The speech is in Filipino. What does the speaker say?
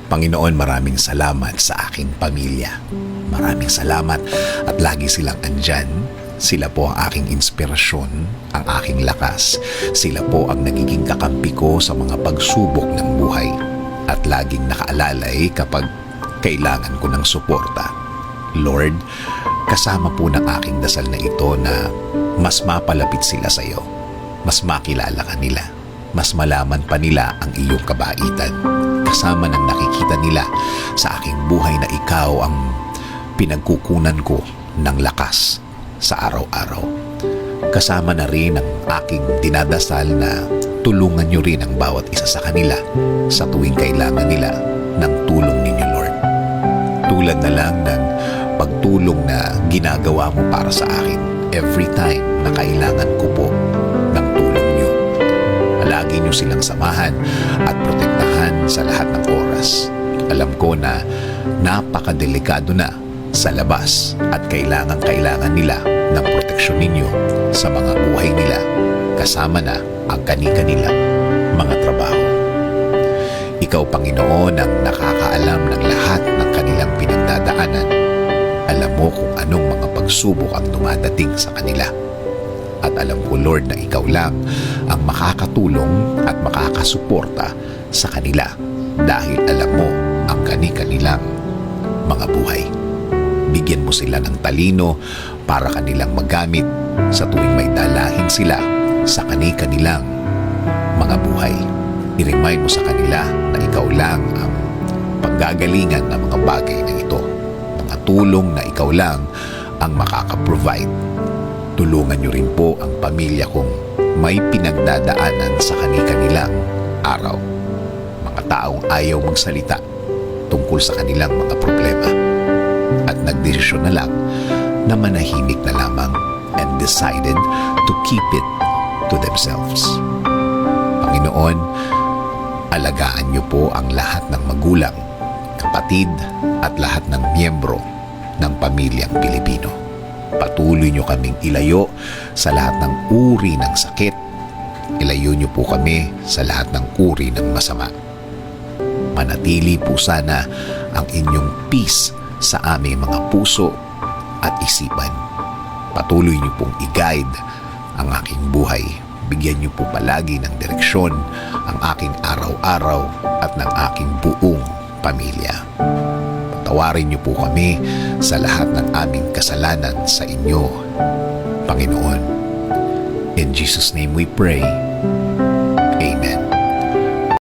Panginoon, maraming salamat sa aking pamilya. Maraming salamat at lagi silang andyan. Sila po ang aking inspirasyon, ang aking lakas. Sila po ang nagiging kakampi ko sa mga pagsubok ng buhay at laging nakaalalay kapag kailangan ko ng suporta. Lord, kasama po ng aking dasal na ito na mas mapalapit sila sa iyo, mas makilala ka nila, mas malaman pa nila ang iyong kabaitan. Kasama ng nakikita nila sa aking buhay na ikaw ang pinagkukunan ko ng lakas sa araw-araw. Kasama na rin ang aking dinadasal na tulungan niyo rin ang bawat isa sa kanila sa tuwing kailangan nila ng tulong ninyo, Lord. Tulad na lang ng pagtulong na ginagawa mo para sa akin every time na kailangan ko po ng tulong niyo. Lagi niyo silang samahan at protektahan sa lahat ng oras. Alam ko na napakadelikado na sa labas at kailangan nila ng proteksyon ninyo sa mga buhay nila, kasama na ang kani-kanilang mga trabaho. Ikaw, Panginoon, ang nakakaalam ng lahat ng kanilang pinagdadaanan. Alam mo kung anong mga pagsubok ang dumadating sa kanila. At alam ko, Lord, na ikaw lang ang makakatulong at makakasuporta sa kanila dahil alam mo ang kani-kanilang mga buhay. Bigyan mo sila ng talino para kanilang magamit sa tuwing may dalahin sila sa kani-kanilang mga buhay. I-remind mo sa kanila na ikaw lang ang panggagalingan ng mga bagay na ito. Mga tulong na ikaw lang ang makakaprovide. Tulungan niyo rin po ang pamilya kong may pinagdadaanan sa kani-kanilang araw. Mga taong ayaw magsalita tungkol sa kanilang mga problema at nagdesisyon na lang na manahimik na lamang and decided to keep it to themselves. Panginoon, alagaan niyo po ang lahat ng magulang, kapatid at lahat ng miyembro ng pamilyang Pilipino. Patuloy niyo kaming ilayo sa lahat ng uri ng sakit. Ilayo niyo po kami sa lahat ng uri ng masama. Manatili po sana ang inyong peace sa aming mga puso at isipan. Patuloy niyo pong i-guide ang aking buhay. Bigyan niyo po palagi ng direksyon ang aking araw-araw at ng aking buong pamilya. Patawarin niyo po kami sa lahat ng aming kasalanan sa inyo, Panginoon. In Jesus' name we pray. Amen.